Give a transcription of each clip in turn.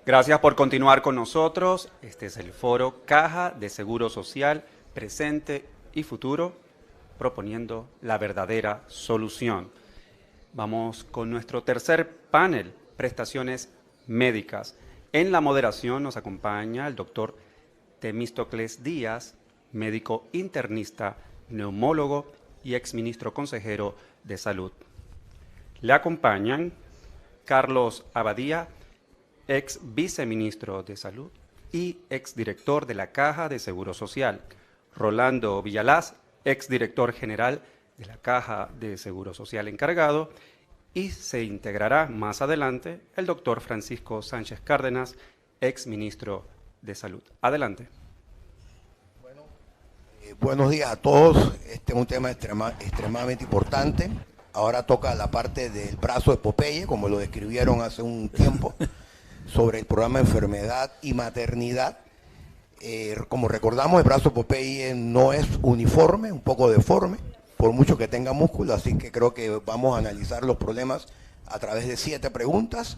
Gracias por continuar con nosotros. Este es el foro Caja de Seguro Social, presente y futuro, proponiendo la verdadera solución. Vamos con nuestro tercer panel, prestaciones médicas. En la moderación nos acompaña el doctor Temístocles Díaz, médico internista, neumólogo y exministro consejero de salud. Le acompañan Carlos Abadía, ex viceministro de Salud y ex director de la Caja de Seguro Social. Rolando Villalaz, ex director general de la Caja de Seguro Social encargado. Y se integrará más adelante el doctor Francisco Sánchez Cárdenas, ex ministro de Salud. Adelante. Buenos días a todos. Este es un tema extremadamente importante. Ahora toca la parte del brazo de Popeye, como lo describieron hace un tiempo, sobre el programa de enfermedad y maternidad. Como recordamos, el brazo de Popeye no es uniforme, un poco deforme, por mucho que tenga músculo, así que creo que vamos a analizar los problemas a través de 7 preguntas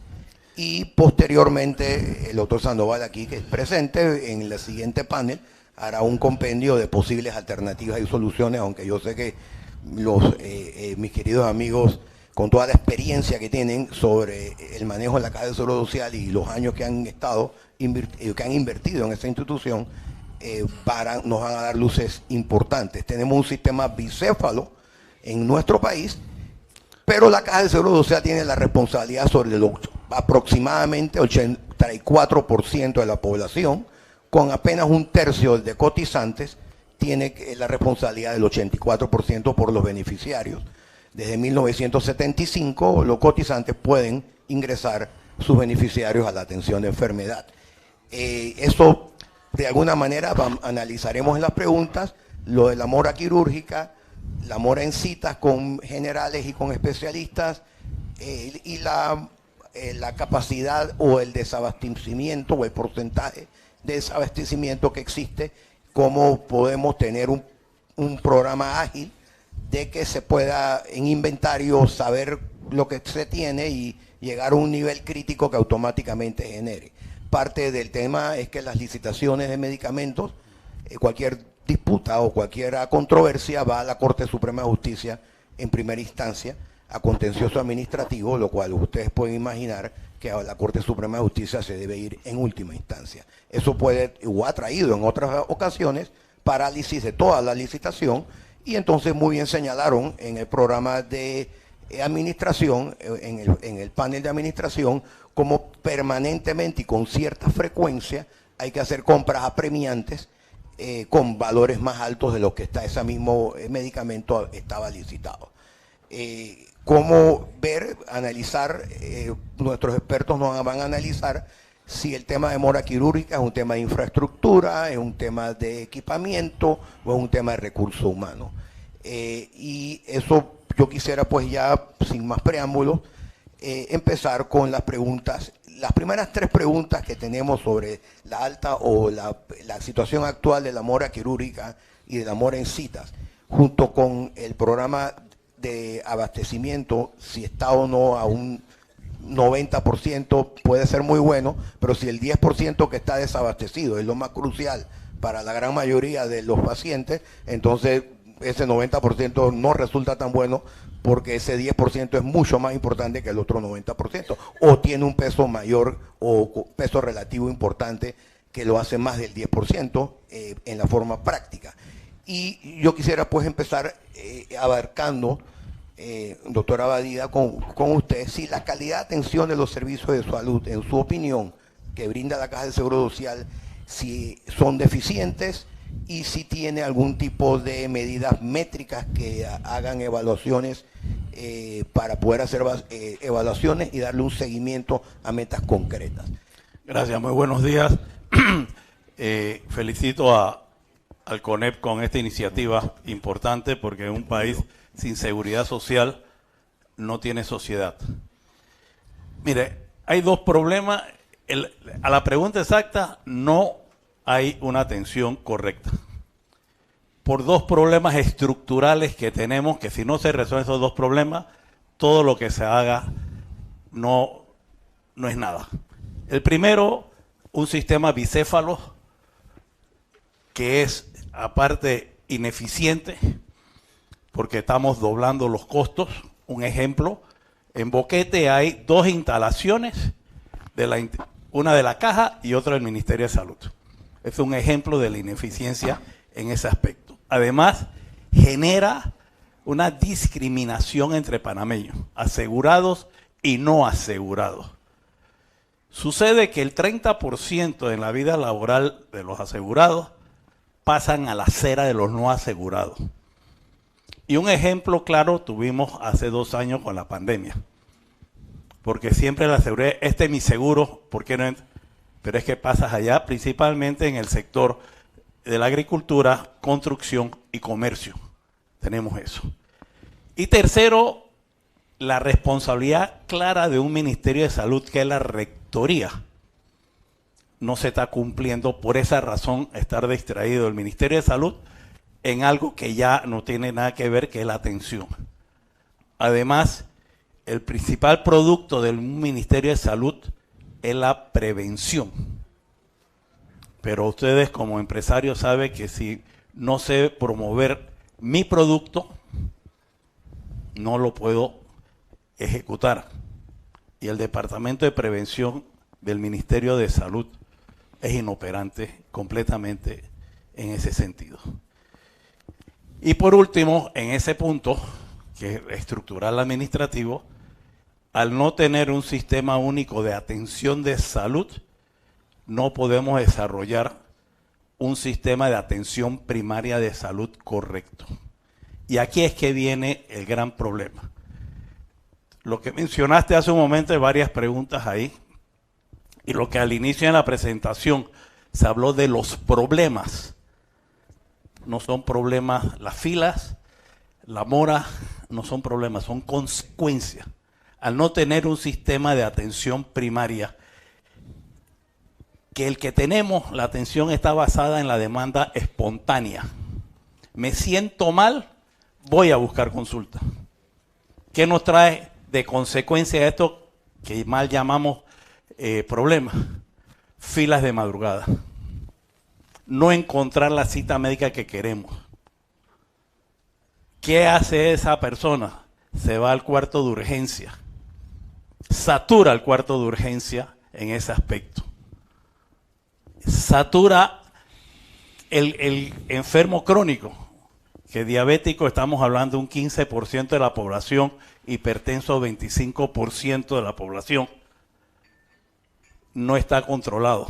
y posteriormente el doctor Sandoval aquí, que es presente en el siguiente panel, hará un compendio de posibles alternativas y soluciones, aunque yo sé que mis queridos amigos, con toda la experiencia que tienen sobre el manejo de la Caja de Seguro Social y los años que han invertido en esta institución, nos van a dar luces importantes. Tenemos un sistema bicéfalo en nuestro país, pero la Caja de Seguro Social tiene la responsabilidad sobre aproximadamente 84% de la población, con apenas un tercio de cotizantes, tiene la responsabilidad del 84% por los beneficiarios. Desde 1975 los cotizantes pueden ingresar sus beneficiarios a la atención de enfermedad. Eso de alguna manera analizaremos en las preguntas, lo de la mora quirúrgica, la mora en citas con generales y con especialistas, y la capacidad o el desabastecimiento o el porcentaje de desabastecimiento que existe, cómo podemos tener un programa ágil de que se pueda en inventario saber lo que se tiene y llegar a un nivel crítico que automáticamente genere. Parte del tema es que las licitaciones de medicamentos, cualquier disputa o cualquier controversia va a la Corte Suprema de Justicia en primera instancia a contencioso administrativo, lo cual ustedes pueden imaginar que a la Corte Suprema de Justicia se debe ir en última instancia. Eso puede, o ha traído en otras ocasiones, parálisis de toda la licitación, y entonces muy bien señalaron en el programa de administración, en el panel de administración, como permanentemente y con cierta frecuencia hay que hacer compras apremiantes con valores más altos de lo que ese mismo medicamento estaba licitado. Cómo ver, analizar, nuestros expertos nos van a analizar si el tema de mora quirúrgica es un tema de infraestructura, es un tema de equipamiento o es un tema de recursos humanos. Y eso yo quisiera, pues ya sin más preámbulos, empezar con las preguntas. Las primeras 3 preguntas que tenemos sobre la alta o la situación actual de la mora quirúrgica y de la mora en citas, junto con el programa de abastecimiento, si está o no a un 90%, puede ser muy bueno, pero si el 10% que está desabastecido es lo más crucial para la gran mayoría de los pacientes, entonces ese 90% no resulta tan bueno, porque ese 10% es mucho más importante que el otro 90%, o tiene un peso mayor o peso relativo importante que lo hace más del 10% en la forma práctica. Y yo quisiera pues empezar abarcando, doctor Abadía, con usted, si la calidad de atención de los servicios de salud, en su opinión, que brinda la Caja de Seguro Social, si son deficientes y si tiene algún tipo de medidas métricas que hagan evaluaciones para poder hacer evaluaciones y darle un seguimiento a metas concretas. Gracias, muy buenos días. Felicito al CONEP con esta iniciativa importante, porque un país sin seguridad social no tiene sociedad. Mire, hay 2 problemas. A la pregunta exacta, no hay una atención correcta. Por 2 problemas estructurales que tenemos, que si no se resuelven esos 2 problemas, todo lo que se haga no es nada. El primero, un sistema bicéfalo que es aparte ineficiente porque estamos doblando los costos. Un ejemplo, en Boquete hay 2 instalaciones, una de la Caja y otra del Ministerio de Salud. Es un ejemplo de la ineficiencia en ese aspecto. Además, genera una discriminación entre panameños, asegurados y no asegurados. Sucede que el 30% en la vida laboral de los asegurados pasan a la acera de los no asegurados. Y un ejemplo claro tuvimos hace 2 años con la pandemia. Porque siempre le aseguré, este es mi seguro, ¿por qué no entra? Pero es que pasas allá principalmente en el sector de la agricultura, construcción y comercio. Tenemos eso. Y tercero, la responsabilidad clara de un Ministerio de Salud, que es la rectoría. No se está cumpliendo, por esa razón estar distraído el Ministerio de Salud en algo que ya no tiene nada que ver, que es la atención. Además, el principal producto del Ministerio de Salud es la prevención. Pero ustedes como empresarios saben que si no sé promover mi producto, no lo puedo ejecutar. Y el Departamento de Prevención del Ministerio de Salud es inoperante completamente en ese sentido. Y por último, en ese punto, que es estructural administrativo, al no tener un sistema único de atención de salud, no podemos desarrollar un sistema de atención primaria de salud correcto. Y aquí es que viene el gran problema. Lo que mencionaste hace un momento, hay varias preguntas ahí, y lo que al inicio de la presentación se habló de los problemas. No son problemas las filas, la mora, no son problemas, son consecuencias. Al no tener un sistema de atención primaria, que el que tenemos, la atención está basada en la demanda espontánea. Me siento mal, voy a buscar consulta. ¿Qué nos trae de consecuencia esto que mal llamamos problemas? Filas de madrugada. No encontrar la cita médica que queremos. ¿Qué hace esa persona? Se va al cuarto de urgencia. Satura el cuarto de urgencia en ese aspecto. Satura el enfermo crónico, que diabético estamos hablando de un 15% de la población, hipertenso 25% de la población. No está controlado.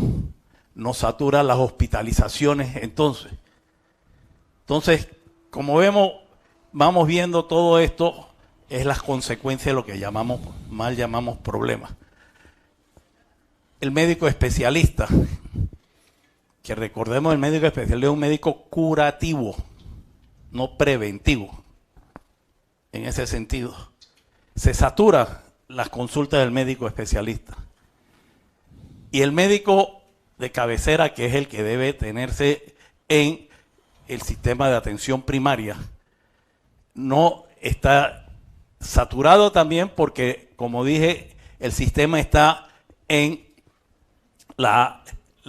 Nos satura las hospitalizaciones entonces. Entonces, como vemos, vamos viendo todo esto, es las consecuencias de lo que mal llamamos problemas. El médico especialista, que recordemos, el médico especialista es un médico curativo, no preventivo. En ese sentido, se satura las consultas del médico especialista. Y el médico de cabecera, que es el que debe tenerse en el sistema de atención primaria, no está saturado también porque, como dije, el sistema está en la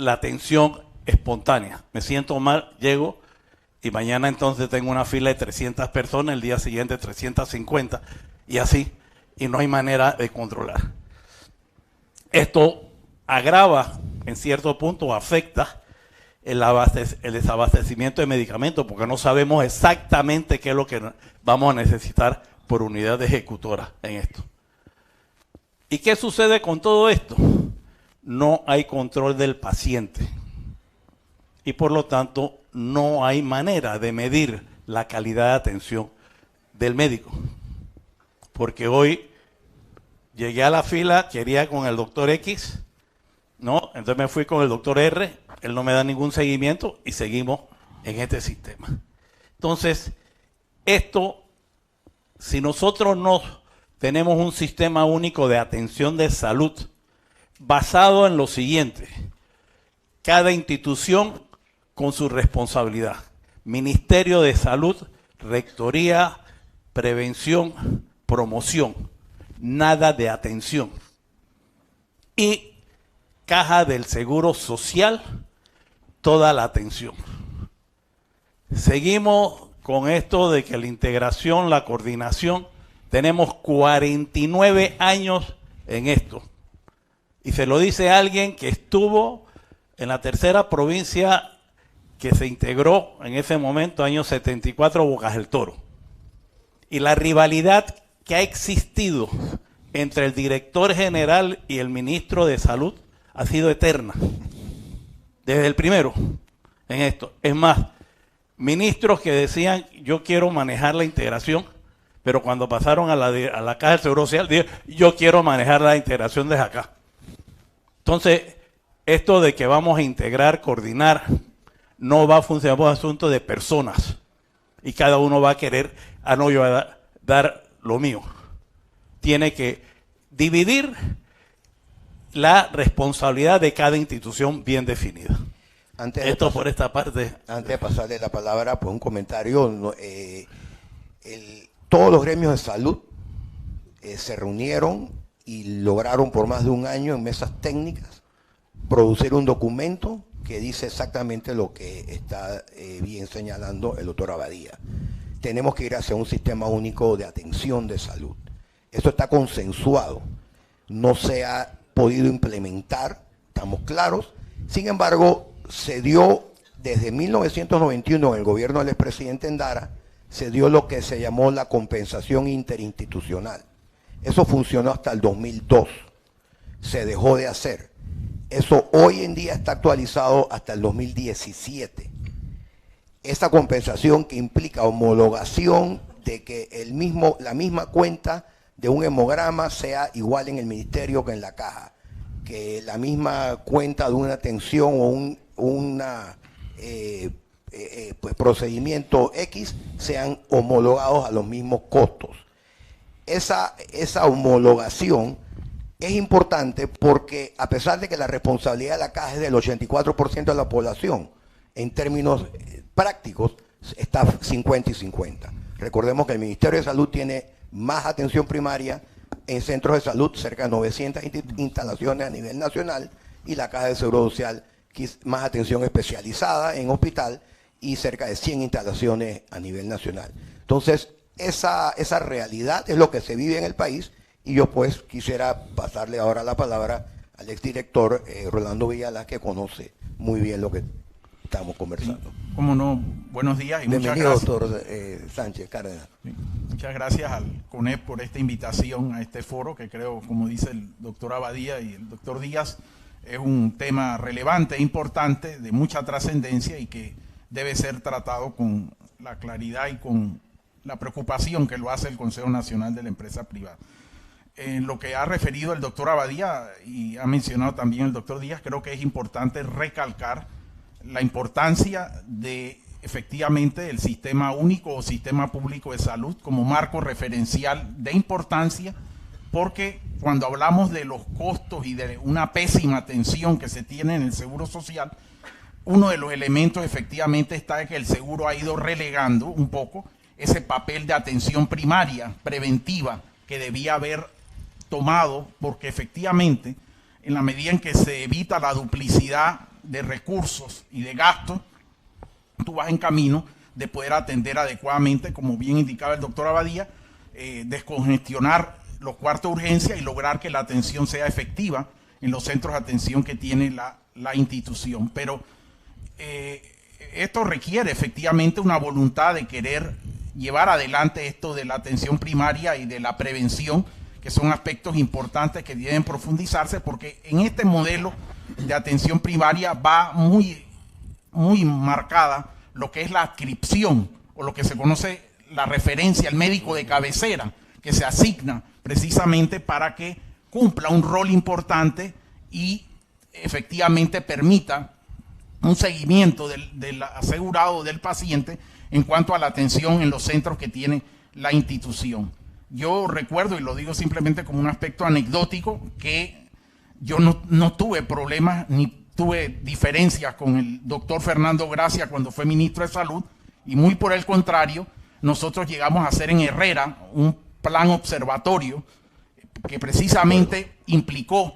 atención espontánea. Me siento mal, llego y mañana entonces tengo una fila de 300 personas, el día siguiente 350 y así, y no hay manera de controlar. Esto agrava, en cierto punto afecta el desabastecimiento de medicamentos, porque no sabemos exactamente qué es lo que vamos a necesitar por unidad ejecutora en esto. ¿Y qué sucede con todo esto? No hay control del paciente y por lo tanto no hay manera de medir la calidad de atención del médico. Porque hoy llegué a la fila, quería con el doctor X, ¿no? Entonces me fui con el doctor R, él no me da ningún seguimiento y seguimos en este sistema. Entonces, esto, si nosotros no tenemos un sistema único de atención de salud basado en lo siguiente: cada institución con su responsabilidad. Ministerio de Salud, Rectoría, Prevención, Promoción. Nada de atención. Y Caja del Seguro Social toda la atención. Seguimos con esto de que la integración, la coordinación, tenemos 49 años en esto. Y se lo dice alguien que estuvo en la tercera provincia que se integró en ese momento, año 74, Bocas del Toro. Y la rivalidad que ha existido entre el director general y el ministro de Salud ha sido eterna. Desde el primero en esto. Es más, ministros que decían, yo quiero manejar la integración, pero cuando pasaron a la Caja del Seguro Social, dijeron, yo quiero manejar la integración desde acá. Entonces, esto de que vamos a integrar, coordinar, no va a funcionar por un asunto de personas. Y cada uno va a querer, no, yo voy a dar lo mío. Tiene que dividir la responsabilidad de cada institución bien definida. Esto por esta parte. Antes de pasarle la palabra, pues un comentario. Todos los gremios de salud se reunieron y lograron por más de un año en mesas técnicas producir un documento que dice exactamente lo que está bien señalando el doctor Abadía. Tenemos que ir hacia un sistema único de atención de salud. Esto está consensuado, no se ha podido implementar, estamos claros. Sin embargo, se dio desde 1991 en el gobierno del expresidente Endara, se dio lo que se llamó la compensación interinstitucional. Eso funcionó hasta el 2002, se dejó de hacer. Eso hoy en día está actualizado hasta el 2017. Esa compensación que implica homologación de que la misma cuenta de un hemograma sea igual en el ministerio que en la caja, que la misma cuenta de una atención o pues procedimiento X sean homologados a los mismos costos. Esa homologación es importante porque a pesar de que la responsabilidad de la caja es del 84% de la población, en términos prácticos está 50 y 50. Recordemos que el Ministerio de Salud tiene más atención primaria en centros de salud, cerca de 900 instalaciones a nivel nacional, y la Caja de Seguro Social más atención especializada en hospital y cerca de 100 instalaciones a nivel nacional. Entonces, esa realidad es lo que se vive en el país, y yo pues quisiera pasarle ahora la palabra al exdirector Rolando Villalaz, que conoce muy bien lo que estamos conversando. Sí, cómo no, buenos días y bienvenido, muchas gracias. doctor Sánchez Cárdenas. Sí, muchas gracias al CONEP por esta invitación a este foro, que creo, como dice el doctor Abadía y el doctor Díaz, es un tema relevante e importante, de mucha trascendencia, y que debe ser tratado con la claridad y con la preocupación que lo hace el Consejo Nacional de la Empresa Privada. En lo que ha referido el doctor Abadía y ha mencionado también el doctor Díaz, creo que es importante recalcar la importancia de efectivamente el sistema único o sistema público de salud como marco referencial de importancia, porque cuando hablamos de los costos y de una pésima atención que se tiene en el Seguro Social, uno de los elementos efectivamente está en que el seguro ha ido relegando un poco ese papel de atención primaria, preventiva, que debía haber tomado, porque efectivamente, en la medida en que se evita la duplicidad de recursos y de gastos, tú vas en camino de poder atender adecuadamente, como bien indicaba el doctor Abadía, descongestionar los cuartos de urgencia y lograr que la atención sea efectiva en los centros de atención que tiene la institución. Pero esto requiere efectivamente una voluntad de querer llevar adelante esto de la atención primaria y de la prevención, que son aspectos importantes que deben profundizarse, porque en este modelo de atención primaria va muy marcada lo que es la adscripción, o lo que se conoce la referencia al médico de cabecera, que se asigna precisamente para que cumpla un rol importante y efectivamente permita un seguimiento del asegurado, del paciente, en cuanto a la atención en los centros que tiene la institución. Yo recuerdo, y lo digo simplemente como un aspecto anecdótico, que yo no tuve problemas ni tuve diferencias con el doctor Fernando Gracia cuando fue ministro de Salud, y muy por el contrario, nosotros llegamos a hacer en Herrera un plan observatorio que precisamente implicó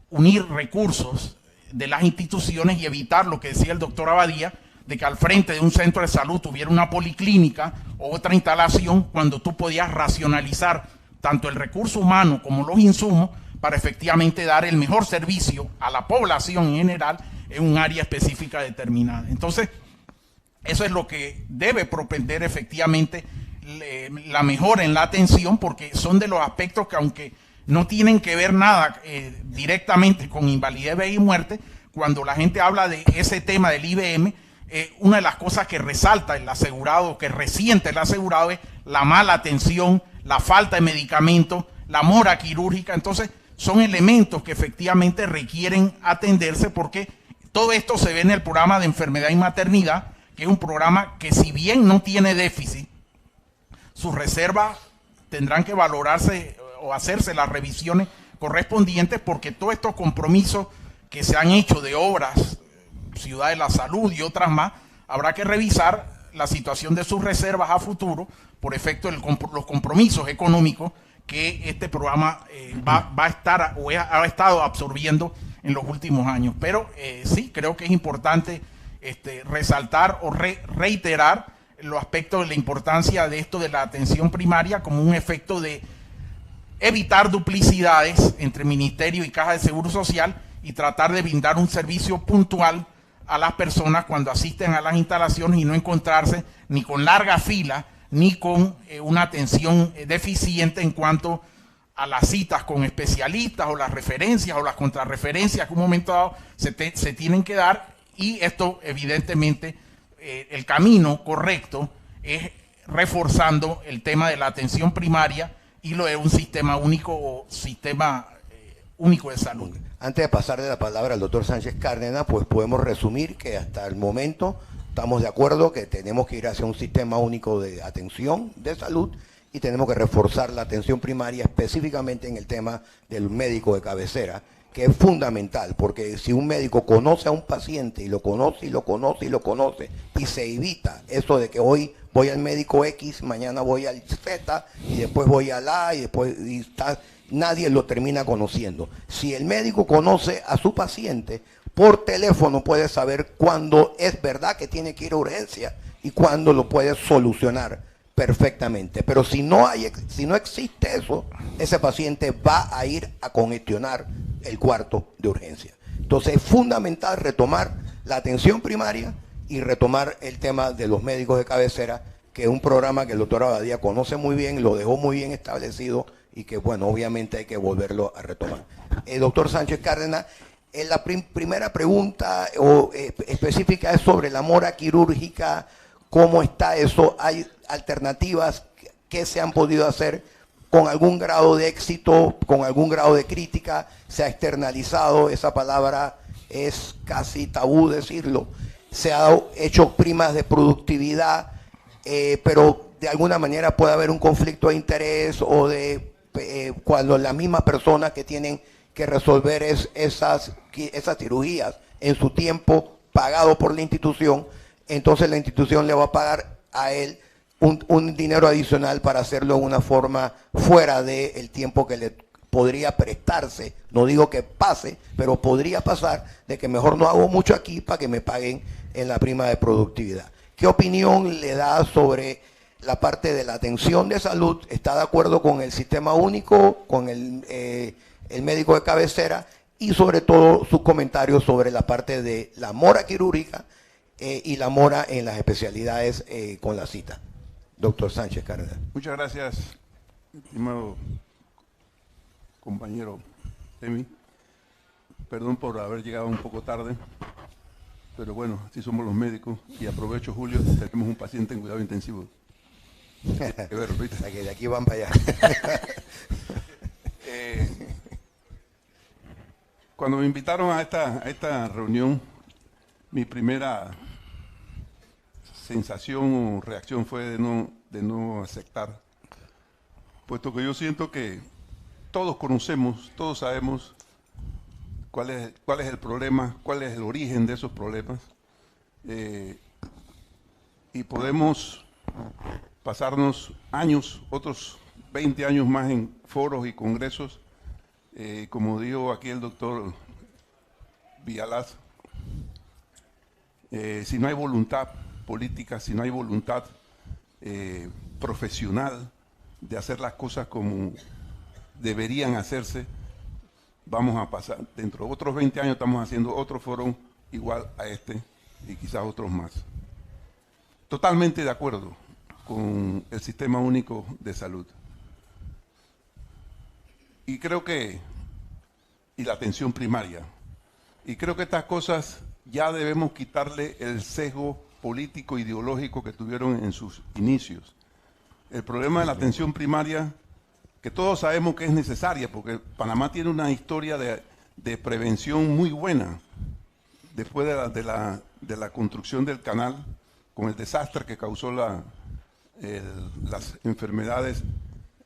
unir recursos de las instituciones y evitar lo que decía el doctor Abadía, de que al frente de un centro de salud tuviera una policlínica o otra instalación, cuando tú podías racionalizar tanto el recurso humano como los insumos para efectivamente dar el mejor servicio a la población en general en un área específica determinada. Entonces, eso es lo que debe propender efectivamente la mejora en la atención, porque son de los aspectos que, aunque no tienen que ver nada directamente con invalidez, vejez y muerte, cuando la gente habla de ese tema del IBM, una de las cosas que resalta el asegurado, que resiente el asegurado, es la mala atención, la falta de medicamentos, la mora quirúrgica. Entonces, son elementos que efectivamente requieren atenderse, porque todo esto se ve en el programa de enfermedad y maternidad, que es un programa que, si bien no tiene déficit, sus reservas tendrán que valorarse o hacerse las revisiones correspondientes, porque todos estos compromisos que se han hecho de obras, Ciudad de la Salud y otras más, habrá que revisar la situación de sus reservas a futuro por efecto de los compromisos económicos que este programa va a estar o ha estado absorbiendo en los últimos años. Pero sí, creo que es importante resaltar o reiterar los aspectos de la importancia de esto de la atención primaria como un efecto de evitar duplicidades entre Ministerio y Caja de Seguro Social y tratar de brindar un servicio puntual a las personas cuando asisten a las instalaciones y no encontrarse ni con larga fila ni con una atención deficiente en cuanto a las citas con especialistas o las referencias o las contrarreferencias que en un momento dado se tienen que dar. Y esto, evidentemente, el camino correcto es reforzando el tema de la atención primaria y lo de un sistema único o sistema único de salud. Antes de pasarle la palabra al doctor Sánchez Cárdenas, pues podemos resumir que hasta el momento estamos de acuerdo que tenemos que ir hacia un sistema único de atención de salud y tenemos que reforzar la atención primaria, específicamente en el tema del médico de cabecera, que es fundamental, porque si un médico conoce a un paciente y lo conoce y lo conoce y lo conoce y se evita eso de que hoy voy al médico X, mañana voy al Z y después voy al A y después nadie lo termina conociendo. Si el médico conoce a su paciente, por teléfono puede saber cuándo es verdad que tiene que ir a urgencia y cuándo lo puede solucionar perfectamente. Pero si no existe eso, ese paciente va a ir a congestionar el cuarto de urgencia. Entonces es fundamental retomar la atención primaria y retomar el tema de los médicos de cabecera, que es un programa que el doctor Abadía conoce muy bien, lo dejó muy bien establecido y que, bueno, obviamente hay que volverlo a retomar. Doctor Sánchez Cárdenas, la primera pregunta específica es sobre la mora quirúrgica. ¿Cómo está eso? ¿Hay alternativas que se han podido hacer con algún grado de éxito, con algún grado de crítica? ¿Se ha externalizado? Esa palabra es casi tabú decirlo. Se han hecho primas de productividad, pero de alguna manera puede haber un conflicto de interés o de cuando las mismas personas que tienen que resolver esas cirugías en su tiempo pagado por la institución, entonces la institución le va a pagar a él un dinero adicional para hacerlo de una forma fuera del tiempo que le podría prestarse. No digo que pase, pero podría pasar de que mejor no hago mucho aquí para que me paguen en la prima de productividad. ¿Qué opinión le da sobre la parte de la atención de salud? ¿Está de acuerdo con el sistema único, con el médico de cabecera? Y sobre todo sus comentarios sobre la parte de la mora quirúrgica y la mora en las especialidades con la cita. Doctor Sánchez Cárdenas. Muchas gracias, estimado compañero Emi. Perdón por haber llegado un poco tarde, pero bueno, así somos los médicos. Y aprovecho, Julio, tenemos un paciente en cuidado intensivo. De aquí van para allá. Cuando me invitaron a esta reunión, mi primera sensación o reacción fue de no aceptar, puesto que yo siento que todos conocemos, todos sabemos cuál es el problema, cuál es el origen de esos problemas, y podemos pasarnos años, otros 20 años más en foros y congresos, Como dijo aquí el doctor Villalaz, si no hay voluntad política, si no hay voluntad profesional de hacer las cosas como deberían hacerse, vamos a pasar, dentro de otros 20 años estamos haciendo otro foro igual a este y quizás otros más. Totalmente de acuerdo con el Sistema Único de Salud. Y creo que, y la atención primaria, y creo que estas cosas ya debemos quitarle el sesgo político ideológico que tuvieron en sus inicios. El problema de la atención primaria, que todos sabemos que es necesaria, porque Panamá tiene una historia de prevención muy buena, después de la construcción del canal, con el desastre que causó las enfermedades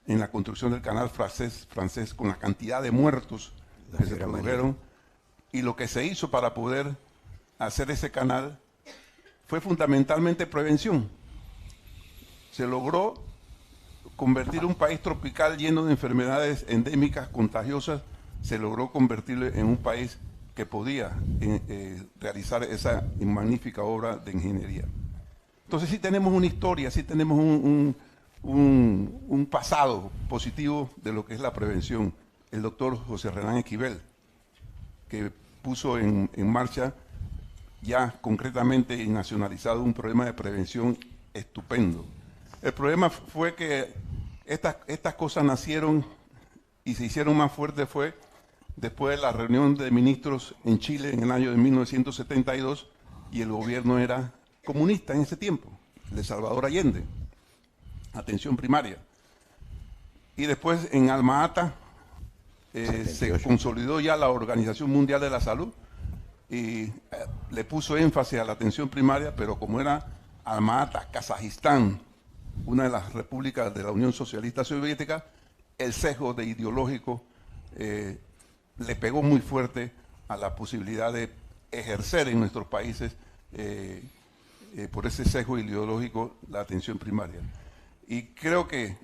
en la construcción del canal francés, con la cantidad de muertos que se produjeron, y lo que se hizo para poder hacer ese canal fue fundamentalmente prevención. Se logró convertir un país tropical lleno de enfermedades endémicas, contagiosas, se logró convertirlo en un país que podía realizar esa magnífica obra de ingeniería. Entonces sí tenemos una historia, sí tenemos un pasado positivo de lo que es la prevención. El doctor José Renán Esquivel, que puso en marcha ya concretamente y nacionalizado un programa de prevención estupendo. El problema fue que estas cosas nacieron y se hicieron más fuertes fue después de la reunión de ministros en Chile en el año de 1972 y el gobierno era comunista en ese tiempo, de Salvador Allende, atención primaria. Y después en Alma-Ata se consolidó ya la Organización Mundial de la Salud y le puso énfasis a la atención primaria, pero como era Alma-Ata, Kazajistán, una de las repúblicas de la Unión Socialista Soviética, el sesgo de ideológico le pegó muy fuerte a la posibilidad de ejercer en nuestros países por ese sesgo ideológico la atención primaria. Y creo que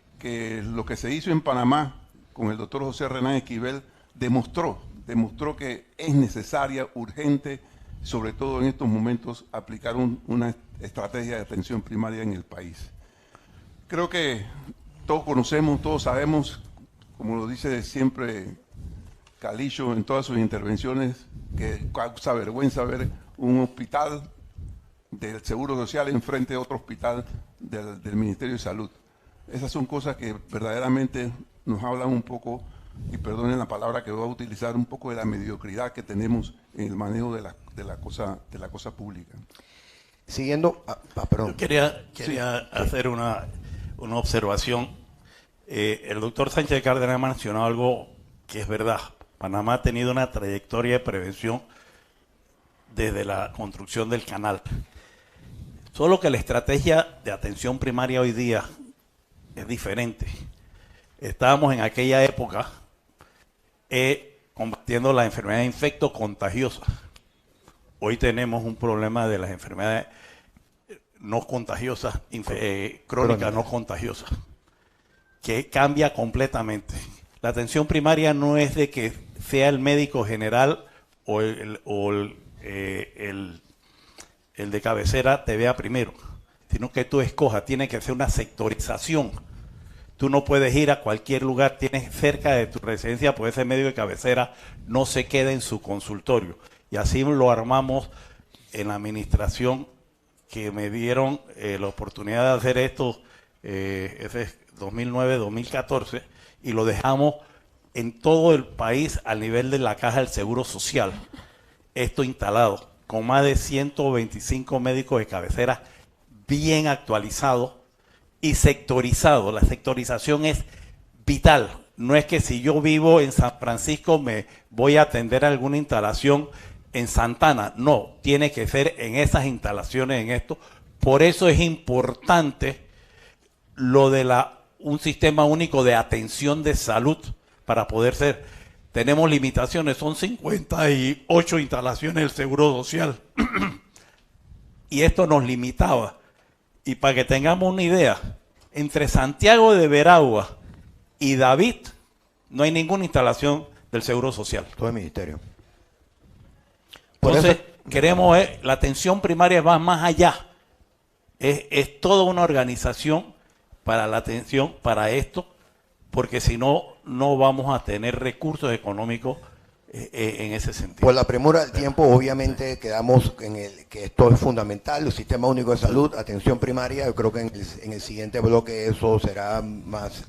lo que se hizo en Panamá con el doctor José Renán Esquivel demostró que es necesaria, urgente, sobre todo en estos momentos, aplicar una estrategia de atención primaria en el país. Creo que todos conocemos, todos sabemos, como lo dice siempre Calillo en todas sus intervenciones, que causa vergüenza ver un hospital del Seguro Social enfrente de otro hospital del Ministerio de Salud. Esas son cosas que verdaderamente nos hablan un poco, y perdonen la palabra que voy a utilizar, un poco de la mediocridad que tenemos en el manejo de la cosa pública. Siguiendo, perdón. Yo quería hacer una observación. El doctor Sánchez Cárdenas ha mencionado algo que es verdad. Panamá ha tenido una trayectoria de prevención desde la construcción del canal. Solo que la estrategia de atención primaria hoy día es diferente. Estábamos en aquella época combatiendo las enfermedades infecto-contagiosas. Hoy tenemos un problema de las enfermedades no contagiosas, crónicas no contagiosas, que cambia completamente. La atención primaria no es de que sea el médico general o el de cabecera te vea primero, sino que tú escojas, tiene que ser una sectorización. Tú no puedes ir a cualquier lugar, tienes cerca de tu residencia, pues ese médico de cabecera no se queda en su consultorio. Y así lo armamos en la administración que me dieron la oportunidad de hacer esto, ese 2009-2014, y lo dejamos en todo el país al nivel de la Caja del Seguro Social. Esto instalado, con más de 125 médicos de cabecera bien actualizados y sectorizado. La sectorización es vital. No es que si yo vivo en San Francisco me voy a atender a alguna instalación en Santana. No, tiene que ser en esas instalaciones, en esto. Por eso es importante lo de un sistema único de atención de salud para poder ser. Tenemos limitaciones, son 58 instalaciones del Seguro Social. Y esto nos limitaba. Y para que tengamos una idea, entre Santiago de Veragua y David no hay ninguna instalación del Seguro Social. Todo el ministerio. Por Entonces, eso, queremos, la atención primaria va más allá. Es toda una organización para la atención, para esto, porque si no, no vamos a tener recursos económicos en ese sentido. por la premura del tiempo, obviamente quedamos en el que esto es fundamental, el Sistema Único de Salud, atención primaria. Yo creo que en el siguiente bloque eso será más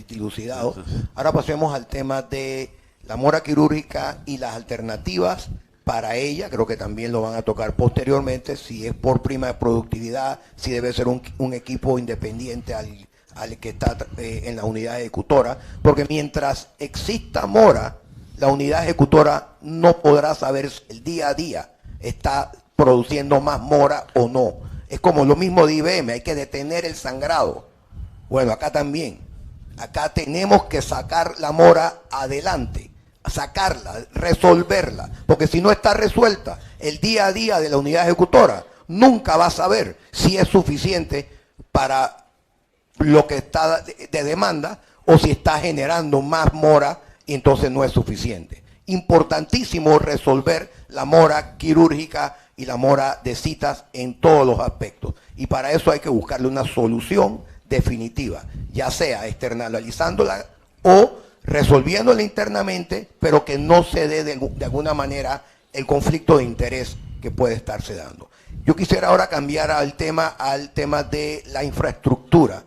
dilucidado. Ahora pasemos al tema de la mora quirúrgica y las alternativas para ella. Creo que también lo van a tocar posteriormente, si es por prima de productividad, si debe ser un equipo independiente al que está en la unidad ejecutora, porque mientras exista mora, la unidad ejecutora no podrá saber si el día a día está produciendo más mora o no. Es como lo mismo de IBM, hay que detener el sangrado. Bueno, acá también. Acá tenemos que sacar la mora adelante, sacarla, resolverla, porque si no está resuelta, el día a día de la unidad ejecutora nunca va a saber si es suficiente para lo que está de demanda o si está generando más mora y entonces no es suficiente. Importantísimo resolver la mora quirúrgica y la mora de citas en todos los aspectos. Y para eso hay que buscarle una solución definitiva, ya sea externalizándola o resolviéndola internamente, pero que no se dé de alguna manera el conflicto de interés que puede estarse dando. Yo quisiera ahora cambiar al tema de la infraestructura.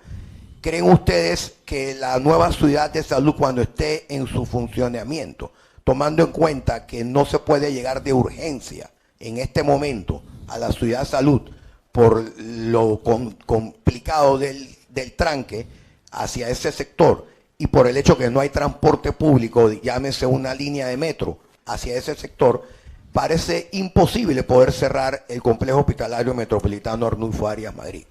¿Creen ustedes que la nueva ciudad de salud, cuando esté en su funcionamiento, tomando en cuenta que no se puede llegar de urgencia en este momento a la ciudad de salud por lo complicado del tranque hacia ese sector y por el hecho que no hay transporte público, llámese una línea de metro hacia ese sector, parece imposible poder cerrar el complejo hospitalario metropolitano Arnulfo Arias Madrid?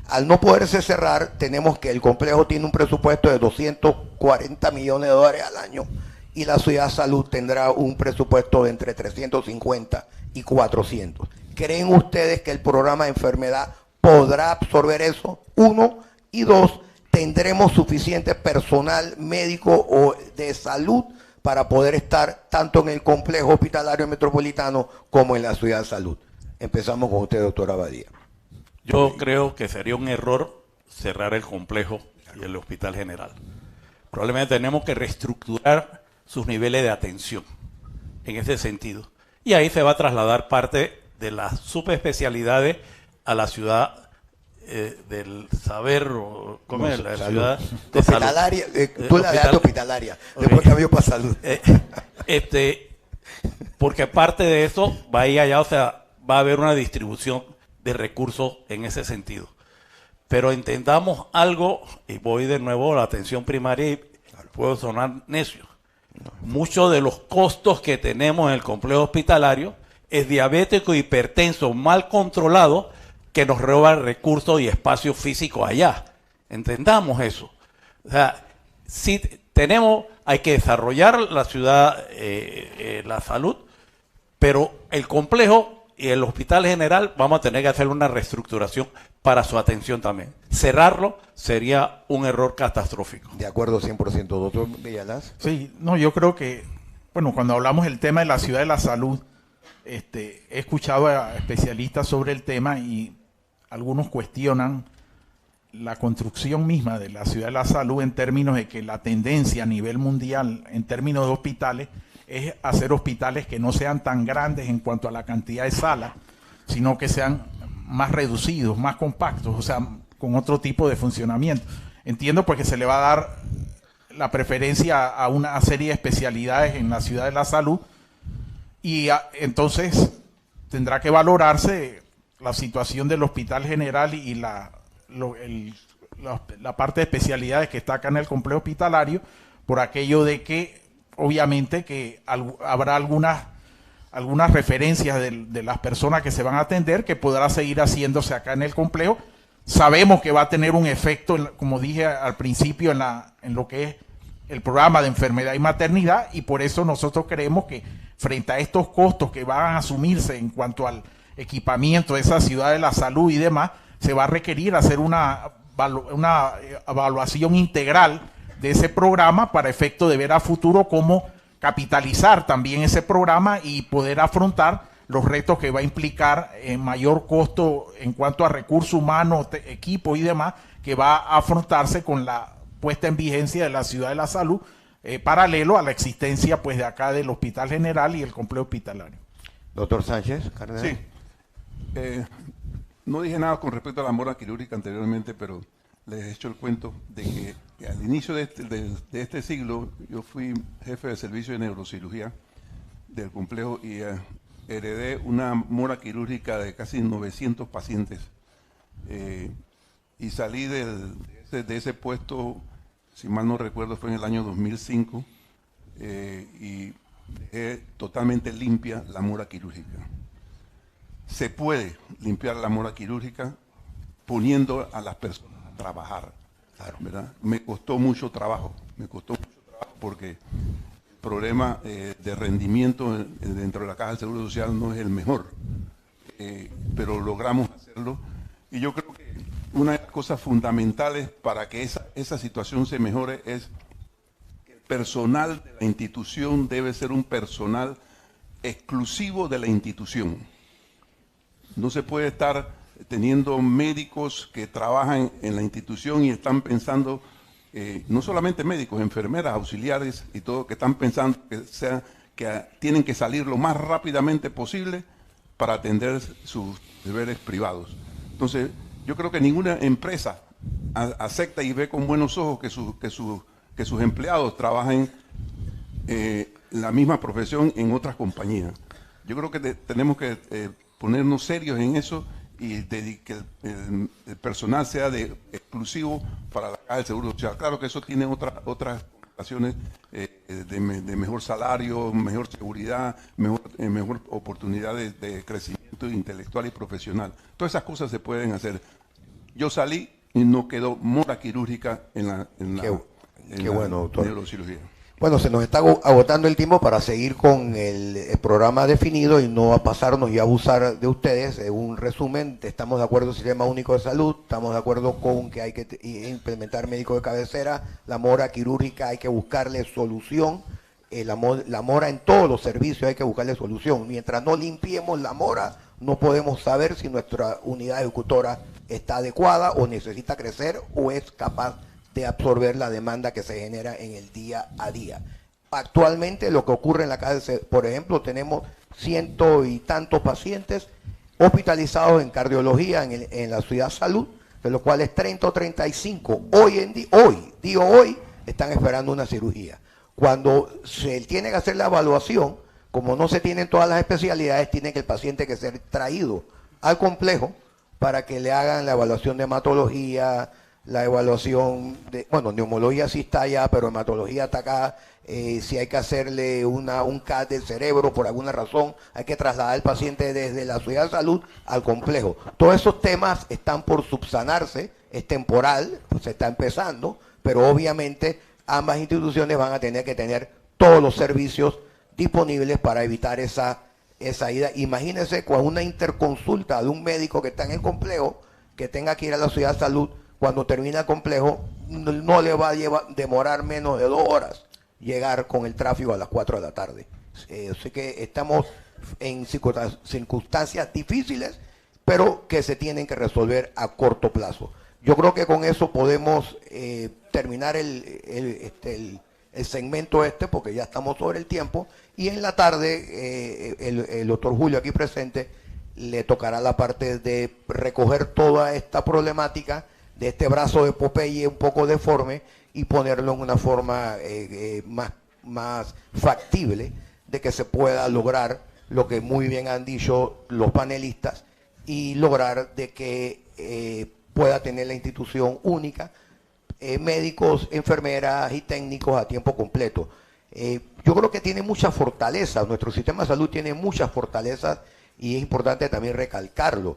Al no poderse cerrar, tenemos que el complejo tiene un presupuesto de 240 millones de dólares al año y la ciudad de salud tendrá un presupuesto de entre 350 y 400. ¿Creen ustedes que el programa de enfermedad podrá absorber eso? Uno. Y dos, ¿tendremos suficiente personal médico o de salud para poder estar tanto en el complejo hospitalario metropolitano como en la ciudad de salud? Empezamos con usted, doctora Abadía. Yo creo que sería un error cerrar el complejo y el hospital general. Probablemente tenemos que reestructurar sus niveles de atención en ese sentido. Y ahí se va a trasladar parte de las subespecialidades a la ciudad del saber, ¿cómo es? La ciudad de hospitalaria, tú la dejaste hospitalaria, okay. Después cambió para salud. Porque parte de eso va a ir allá, o sea, va a haber una distribución de recursos en ese sentido. Pero entendamos algo, y voy de nuevo a la atención primaria y puedo sonar necio. Muchos de los costos que tenemos en el complejo hospitalario es diabético, hipertenso, mal controlado, que nos roban recursos y espacio físico allá. Entendamos eso. O sea, si tenemos, hay que desarrollar la ciudad, la salud, pero el complejo y el hospital general vamos a tener que hacer una reestructuración para su atención también. Cerrarlo sería un error catastrófico. De acuerdo 100%, doctor Villalaz. Sí, no, yo creo que, bueno, cuando hablamos del tema de la ciudad de la salud, he escuchado a especialistas sobre el tema y algunos cuestionan la construcción misma de la ciudad de la salud en términos de que la tendencia a nivel mundial en términos de hospitales es hacer hospitales que no sean tan grandes en cuanto a la cantidad de salas, sino que sean más reducidos, más compactos, o sea, con otro tipo de funcionamiento. Entiendo porque se le va a dar la preferencia a una serie de especialidades en la ciudad de la salud y entonces tendrá que valorarse la situación del hospital general y la parte de especialidades que está acá en el complejo hospitalario, por aquello de que obviamente que habrá algunas referencias de las personas que se van a atender que podrá seguir haciéndose acá en el complejo. Sabemos que va a tener un efecto, como dije al principio, en lo que es el programa de enfermedad y maternidad, y por eso nosotros creemos que frente a estos costos que van a asumirse en cuanto al equipamiento de esa ciudad de la salud y demás, se va a requerir hacer una evaluación integral de ese programa para efecto de ver a futuro cómo capitalizar también ese programa y poder afrontar los retos que va a implicar mayor costo en cuanto a recursos humanos, equipos y demás, que va a afrontarse con la puesta en vigencia de la Ciudad de la Salud, paralelo a la existencia pues de acá del Hospital General y el complejo hospitalario. Doctor Sánchez Cardenal. Sí. No dije nada con respecto a la mora quirúrgica anteriormente, pero les he hecho el cuento de que al inicio de este siglo yo fui jefe de servicio de neurocirugía del complejo y heredé una mora quirúrgica de casi 900 pacientes y salí de ese puesto, si mal no recuerdo, fue en el año 2005 y dejé totalmente limpia la mora quirúrgica. Se puede limpiar la mora quirúrgica poniendo a las personas a trabajar, ¿verdad? Me costó mucho trabajo porque el problema de rendimiento dentro de la Caja del Seguro Social no es el mejor, pero logramos hacerlo y yo creo que una de las cosas fundamentales para que esa situación se mejore es que el personal de la institución debe ser un personal exclusivo de la institución. No se puede estar teniendo médicos que trabajan en la institución y están pensando, no solamente médicos, enfermeras, auxiliares y todo, que están pensando que tienen que salir lo más rápidamente posible para atender sus deberes privados. Entonces, yo creo que ninguna empresa acepta y ve con buenos ojos que sus empleados trabajen la misma profesión en otras compañías. Yo creo que tenemos que ponernos serios en eso y que el personal sea exclusivo para la Caja del Seguro Social. Claro que eso tiene otras connotaciones de mejor salario, mejor seguridad, mejor oportunidad de crecimiento intelectual y profesional. Todas esas cosas se pueden hacer. Yo salí y no quedó mora quirúrgica en la bueno, doctor. Neurocirugía. Bueno, se nos está agotando el tiempo para seguir con el programa definido y no a pasarnos y abusar de ustedes. Un resumen, estamos de acuerdo con el Sistema Único de Salud, estamos de acuerdo con que hay que implementar médicos de cabecera, la mora quirúrgica hay que buscarle solución, la mora en todos los servicios hay que buscarle solución. Mientras no limpiemos la mora, no podemos saber si nuestra unidad ejecutora está adecuada o necesita crecer o es capaz de absorber la demanda que se genera en el día a día. Actualmente lo que ocurre en la calle, por ejemplo, tenemos 100 y tantos pacientes hospitalizados en cardiología en la Ciudad Salud, de los cuales 30 o 35 hoy están esperando una cirugía. Cuando se tiene que hacer la evaluación, como no se tienen todas las especialidades, tiene que el paciente que ser traído al complejo para que le hagan la evaluación de hematología, la evaluación de, neumología sí está allá, pero hematología está acá. Si hay que hacerle un CAT del cerebro por alguna razón, hay que trasladar al paciente desde la Ciudad de Salud al complejo. Todos esos temas están por subsanarse, es temporal, pues se está empezando, pero obviamente ambas instituciones van a tener que tener todos los servicios disponibles para evitar esa ida. Imagínense con una interconsulta de un médico que está en el complejo, que tenga que ir a la Ciudad de Salud. Cuando termina el complejo, no le va a demorar menos de 2 horas llegar con el tráfico a las 4 de la tarde. Así que estamos en circunstancias difíciles, pero que se tienen que resolver a corto plazo. Yo creo que con eso podemos terminar el segmento porque ya estamos sobre el tiempo, y en la tarde el doctor Julio aquí presente le tocará la parte de recoger toda esta problemática de este brazo de Popeye un poco deforme y ponerlo en una forma más factible de que se pueda lograr lo que muy bien han dicho los panelistas y lograr de que pueda tener la institución única, médicos, enfermeras y técnicos a tiempo completo. Yo creo que tiene muchas fortalezas, nuestro sistema de salud tiene muchas fortalezas y es importante también recalcarlo.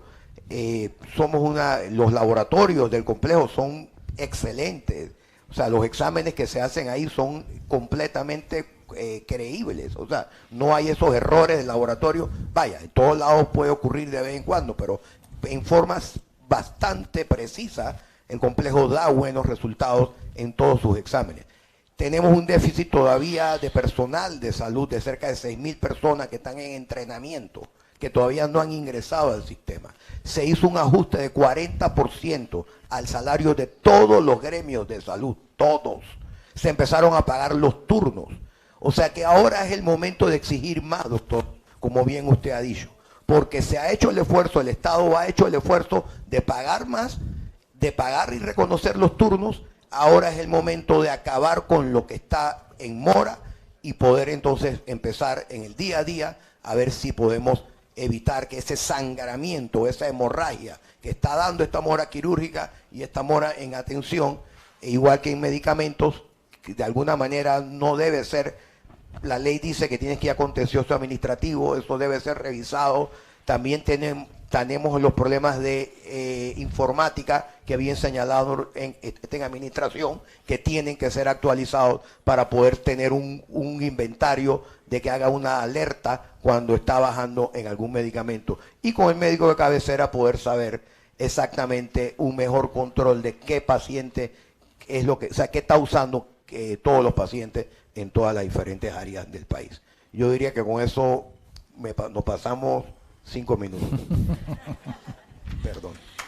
Los laboratorios del complejo son excelentes, o sea, los exámenes que se hacen ahí son completamente creíbles, o sea, no hay esos errores del laboratorio. Vaya, en todos lados puede ocurrir de vez en cuando, pero en formas bastante precisas El complejo da buenos resultados en todos sus exámenes. Tenemos un déficit todavía de personal de salud de cerca de 6.000 personas que están en entrenamiento, que todavía no han ingresado al sistema. Se hizo un ajuste de 40% al salario de todos los gremios de salud, todos. Se empezaron a pagar los turnos. O sea que ahora es el momento de exigir más, doctor, como bien usted ha dicho, porque se ha hecho el esfuerzo, el Estado ha hecho el esfuerzo de pagar más, de pagar y reconocer los turnos. Ahora es el momento de acabar con lo que está en mora y poder entonces empezar en el día a día a ver si podemos evitar que ese sangramiento, esa hemorragia que está dando esta mora quirúrgica y esta mora en atención, igual que en medicamentos, que de alguna manera no debe ser, la ley dice que tienes que ir a contencioso administrativo, eso debe ser revisado. También tenemos los problemas de informática que bien señalado en administración, que tienen que ser actualizados para poder tener un inventario de que haga una alerta cuando está bajando en algún medicamento. Y con el médico de cabecera poder saber exactamente un mejor control de qué paciente es lo que, o sea, qué está usando todos los pacientes en todas las diferentes áreas del país. Yo diría que con eso nos pasamos 5 minutos. Perdón.